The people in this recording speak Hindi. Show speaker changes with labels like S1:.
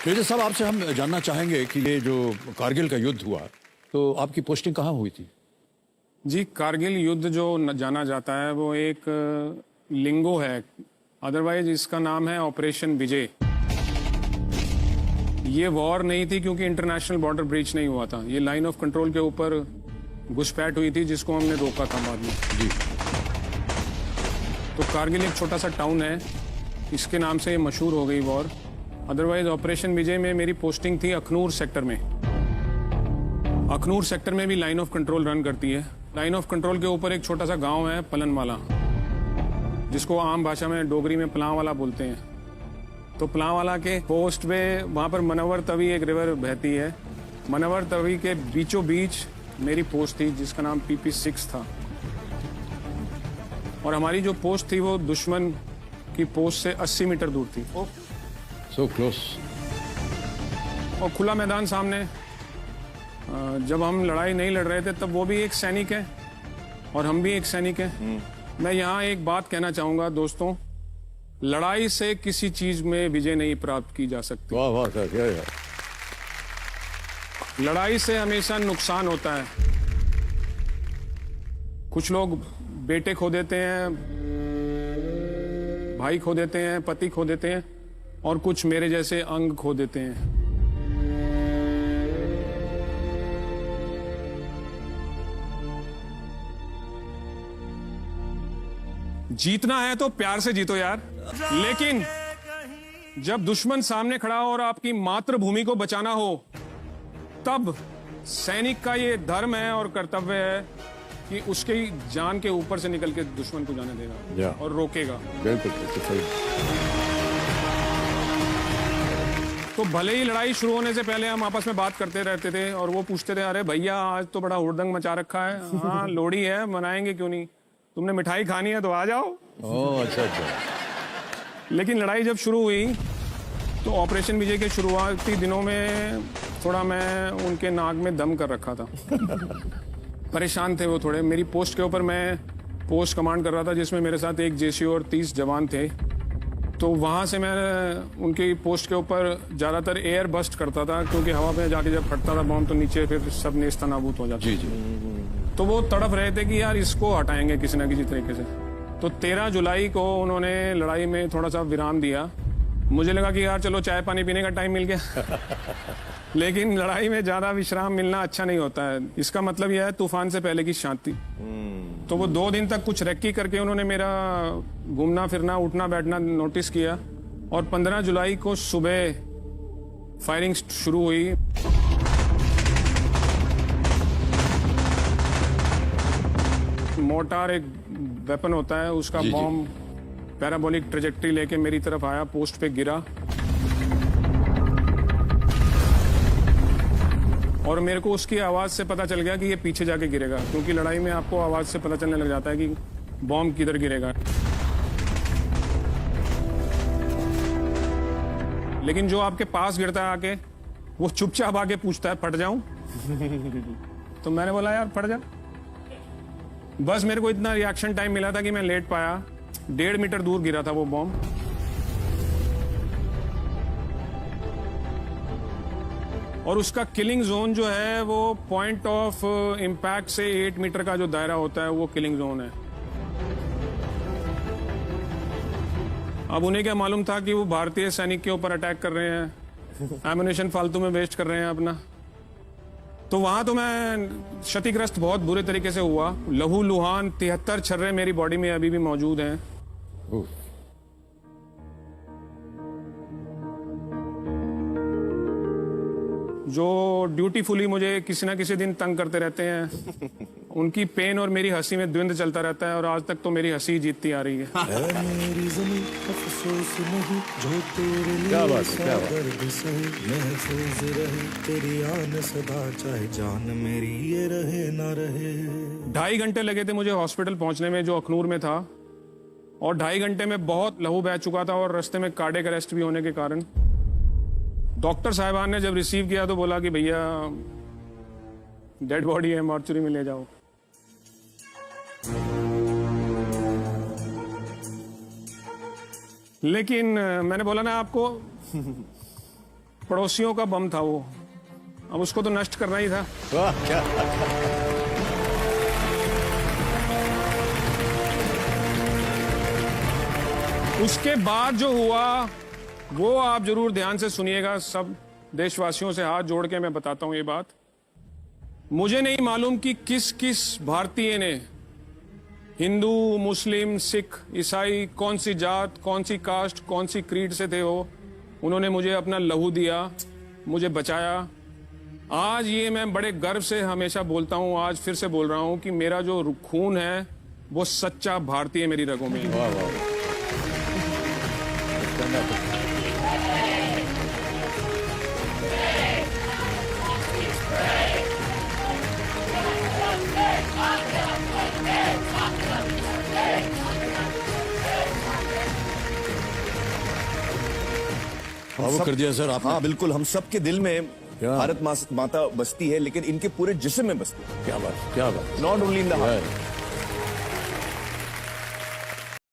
S1: मेजर साहब, आपसे हम जानना चाहेंगे कि ये जो कारगिल का युद्ध हुआ, तो आपकी पोस्टिंग कहाँ हुई थी?
S2: जी, कारगिल युद्ध जो जाना जाता है वो एक लिंगो है, अदरवाइज इसका नाम है ऑपरेशन विजय। ये वॉर नहीं थी क्योंकि इंटरनेशनल बॉर्डर ब्रीच नहीं हुआ था। ये लाइन ऑफ कंट्रोल के ऊपर घुसपैठ हुई थी जिसको हमने रोका था बाद में।
S1: जी।
S2: तो कारगिल एक छोटा सा टाउन है, इसके नाम से मशहूर हो गई वॉर। अदरवाइज ऑपरेशन विजय में मेरी पोस्टिंग थी अखनूर सेक्टर में। अखनूर सेक्टर में भी लाइन ऑफ कंट्रोल रन करती है। लाइन ऑफ कंट्रोल के ऊपर एक छोटा सा गांव है पलनवाला, जिसको आम भाषा में डोगरी में पलांवाला बोलते हैं। तो पलांवाला के पोस्ट पे वहाँ पर मनवर तवी एक रिवर बहती है। मनवर तवी के बीचों बीच मेरी पोस्ट थी जिसका नाम PP6 था। और हमारी जो पोस्ट थी वो दुश्मन की पोस्ट से 80 मीटर दूर थी।
S1: So close.
S2: और खुला मैदान सामने। जब हम लड़ाई नहीं लड़ रहे थे तब वो भी एक सैनिक है और हम भी एक सैनिक हैं। मैं यहाँ एक बात कहना चाहूंगा दोस्तों, लड़ाई से किसी चीज में विजय नहीं प्राप्त की जा सकती।
S1: वाह वाह सर, क्या यार।
S2: लड़ाई से हमेशा नुकसान होता है। कुछ लोग बेटे खो देते हैं, भाई खो देते हैं, पति खो देते हैं, और कुछ मेरे जैसे अंग खो देते हैं। जीतना है तो प्यार से जीतो यार। लेकिन जब दुश्मन सामने खड़ा हो और आपकी मातृभूमि को बचाना हो, तब सैनिक का ये धर्म है और कर्तव्य है कि उसके जान के ऊपर से निकल के दुश्मन को जाने देगा और रोकेगा।
S1: बिल्कुल सही।
S2: तो भले ही लड़ाई शुरू होने से पहले हम आपस में बात करते रहते थे और वो पूछते थे, अरे भैया आज तो बड़ा हुड़दंग मचा रखा है। हाँ, लोहड़ी है, मनाएंगे क्यों नहीं, तुमने मिठाई खानी है तो आ जाओ।
S1: ओह अच्छा अच्छा।
S2: लेकिन लड़ाई जब शुरू हुई तो ऑपरेशन विजय के शुरुआती दिनों में थोड़ा मैं उनके नाक में दम कर रखा था। परेशान थे वो थोड़े। मेरी पोस्ट के ऊपर मैं पोस्ट कमांड कर रहा था जिसमें मेरे साथ एक JCO और 30 जवान थे। तो वहाँ से मैं उनकी पोस्ट के ऊपर ज़्यादातर एयर बस्ट करता था, क्योंकि हवा में जाके जब फटता था बॉम्ब तो नीचे फिर सब नेस्ता नाबूद हो जाता।
S1: जी जी।
S2: तो वो तड़प रहे थे कि यार इसको हटाएंगे किसी ना किसी तरीके से। तो 13 जुलाई को उन्होंने लड़ाई में थोड़ा सा विराम दिया। मुझे लगा कि यार चलो चाय पानी पीने का टाइम मिल गया। लेकिन लड़ाई में ज्यादा विश्राम मिलना अच्छा नहीं होता है। इसका मतलब यह है तूफान से पहले की शांति। तो वो 2 दिन तक कुछ रेक्की करके उन्होंने मेरा घूमना फिरना उठना बैठना नोटिस किया। और 15 जुलाई को सुबह फायरिंग शुरू हुई। मोर्टार एक वेपन होता है, उसका बॉम्ब पैराबोलिक ट्रेजेक्ट्री लेके मेरी तरफ आया, पोस्ट पे गिरा और मेरे को उसकी आवाज से पता चल गया कि ये पीछे जाके गिरेगा, क्योंकि लड़ाई में आपको आवाज से पता चलने लग जाता है कि बॉम्ब किधर गिरेगा। लेकिन जो आपके पास गिरता है आके, वो चुपचाप आके पूछता है फट जाऊं? तो मैंने बोला यार फट जा। बस मेरे को इतना रिएक्शन टाइम मिला था कि मैं लेट पाया। 1.5 मीटर दूर गिरा था वो बॉम्ब। और उसका किलिंग जोन जो है वो पॉइंट ऑफ इंपैक्ट से 8 मीटर का जो दायरा होता है वो किलिंग जोन है। अब उन्हें क्या मालूम था कि वो भारतीय सैनिक के ऊपर अटैक कर रहे हैं, एमुनेशन फालतू में वेस्ट कर रहे हैं अपना। तो वहां तो मैं क्षतिग्रस्त बहुत बुरे तरीके से हुआ। लहू लुहान 73 छर्रे मेरी बॉडी में अभी भी मौजूद हैं। जो ड्यूटीफुली मुझे किसी ना किसी दिन तंग करते रहते हैं, उनकी पेन और मेरी हंसी में द्वंद्व चलता रहता है और आज तक तो मेरी हंसी जीतती आ रही है।
S1: क्या बात है, क्या बात
S2: है। 2.5 घंटे लगे थे मुझे हॉस्पिटल पहुंचने में जो अखनूर में था, और 2.5 घंटे में बहुत लहू बह चुका था और रास्ते में कार्डियक अरेस्ट भी होने के कारण। डॉक्टर साहिबान ने जब रिसीव किया तो बोला कि भैया डेड बॉडी है, मॉर्चरी में ले जाओ। लेकिन मैंने बोला ना आपको पड़ोसियों का बम था वो, अब उसको तो नष्ट करना ही था।
S1: वाह क्या
S2: उसके बाद जो हुआ वो आप जरूर ध्यान से सुनिएगा। सब देशवासियों से हाथ जोड़ के मैं बताता हूं ये बात। मुझे नहीं मालूम कि किस किस भारतीय ने, हिंदू, मुस्लिम, सिख, ईसाई, कौन सी जात, कौन सी कास्ट, कौन सी क्रीड से थे वो, उन्होंने मुझे अपना लहू दिया, मुझे बचाया। आज ये मैं बड़े गर्व से हमेशा बोलता हूं, आज फिर से बोल रहा हूं कि मेरा जो खून है वो सच्चा भारतीय मेरी रगों में है।
S1: वाह वाह भावुक कर दिया सर आपने।
S3: हाँ बिल्कुल, हम सबके दिल में
S1: क्या?
S3: भारत माता बसती है, लेकिन इनके पूरे जिस्म में बसती है।
S1: क्या बात
S3: not only in the heart.
S1: है